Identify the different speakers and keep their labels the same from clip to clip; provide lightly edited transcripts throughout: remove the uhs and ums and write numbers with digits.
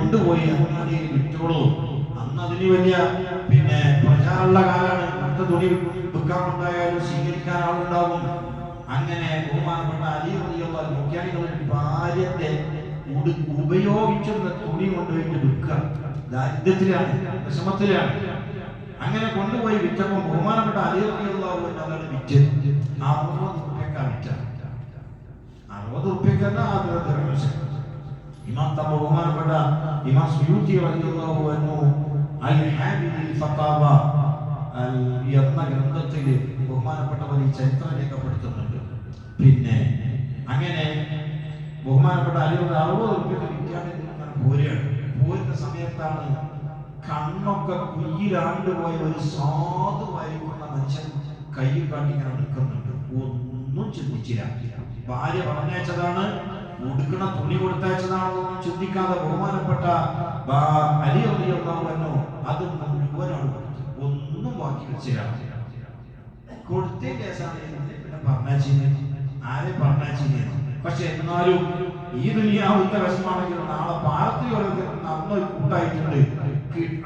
Speaker 1: കൊണ്ടുപോയി അങ്ങാടിയിൽ വിറ്റോളൂ. അന്ന് അതിന് വലിയ പ്രചാരമുള്ള കാലാണ്. അടുത്ത തുണി വിൽക്കാനുണ്ടായാലും സ്വീകരിക്കാൻ ആളുണ്ടാവും. അങ്ങനെ ബഹുമാനപ്പെട്ട അലി റളിയല്ലാഹു അൻഹു മുഖ്യാനികളുടെ ഭാര്യത്തെ ഉപയോഗിച്ചുള്ള തുണി കൊണ്ടുപോയിട്ട് വിൽക്കുക. ദാരിദ്ര്യത്തിലാണ്, വിഷമത്തിലാണ്. അങ്ങനെ കൊണ്ടുപോയി വിറ്റപ്പോൾ ബഹുമാനപ്പെട്ട അലി റളിയല്ലാഹു അൻഹു അതാണ് വിറ്റ് 60 രൂപയ്ക്കാണ് വിറ്റത്. 60 രൂപയ്ക്ക് ബഹുമാനപ്പെട്ട ഇമാം സുയൂത്തി റളിയല്ലാഹു അൻഹു അൽ ഹാബിബിൽ ഫതാവ എന്ന ഗ്രന്ഥത്തിൽ ബഹുമാനപ്പെട്ടവർ ഈ ചരിത്രം രേഖപ്പെടുത്തുന്നുണ്ട്. അങ്ങനെ ബഹുമാനപ്പെട്ട അലി 60 രൂപയ്ക്ക് വിറ്റാണ് പോരുന്ന സമയത്താണ് കണ്ണൊക്കെ കുയിലാണ്ട് പോയ ഒരു സാധുവായിരിക്കുന്ന മനുഷ്യൻ കൈ കാട്ടി ഇങ്ങനെ നിൽക്കുന്നുണ്ട്. ഒന്നും ചിന്തിച്ചില്ല. ഭാര്യ പറഞ്ഞയച്ചതാണ്, ഉടുക്കണ തുണി കൊടുത്തയച്ചതാണെന്നൊന്നും ചിന്തിക്കാതെ ബഹുമാനപ്പെട്ട അലി റളിയല്ലാഹു അൻഹു അത് മുഴുവനാണ് കൊടുത്തു. ഒന്നും ബാക്കി വെച്ചില്ല. കൊടുത്തേ കേസാണ്. പിന്നെ പറഞ്ഞാച്ചിന് ആരെ പറഞ്ഞാച്ചിന്. പക്ഷെ എന്നാലും ഈ ദുനിയാവിലത്തെ വിഷമാണെങ്കിൽ നാളെ പാർത്തിയോടൊക്കെ അന്ന് കൂട്ടായിട്ടുണ്ട്.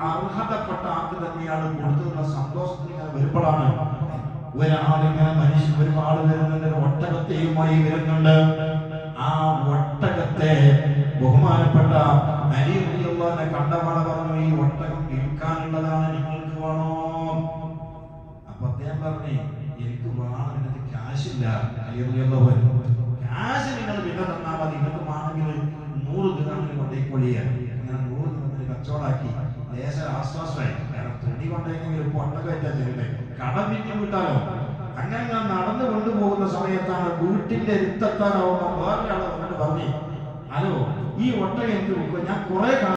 Speaker 1: അർഹതപ്പെട്ട ആൾക്ക് തന്നെയാണ് കൊടുത്തതുള്ള സന്തോഷത്തിന് ഇങ്ങനെ വരുമ്പോഴാണ് ഒരാളിങ്ങനെ മനുഷ്യൻ ഒരുപാട് വരുന്നുണ്ട്. ഒട്ടകത്തെയുമായി വരുന്നുണ്ട്. ആ ഒട്ടകത്തെ ബഹുമാനപ്പെട്ട അലി റളിയല്ലാഹു അൻഹു കണ്ടപാടെ പറഞ്ഞു, ഈ ഒട്ടകം വിൽക്കാനുള്ളതാണ്, നിങ്ങൾക്ക് വേണോ? അപ്പൊ അദ്ദേഹം പറഞ്ഞു, എനിക്ക് വേണം, ഇതിനകത്ത് ക്യാഷില്ല. അലി റളിയല്ലാഹു അൻഹു ക്യാഷ് നിങ്ങൾ വില തന്നാൽ മതി, നിങ്ങൾക്ക് വേണമെങ്കിൽ 100 ദിർഹം കൊണ്ടേക്കൊള്ളിയാണ്. അങ്ങനെ 100 ദിർഹം കച്ചവടാക്കി ദേശ ആശ്വാസമായി. കാരണം തുണി കൊണ്ടെങ്കിൽ ഒട്ടകമായിട്ടാ ചെല്ലുന്നത്, കടം പിരിഞ്ഞു വിട്ടാലോ. അങ്ങനെ ഞാൻ നടന്നു കൊണ്ടുപോകുന്ന സമയത്താണ് വീട്ടിന്റെ ഇരുത്തെത്താനാവുമ്പോൾ വേറൊരാൾ വന്നിട്ട് പറഞ്ഞു, ഹലോ, ഈ ഒട്ടകം എനിക്ക് ഞാൻ കുറെ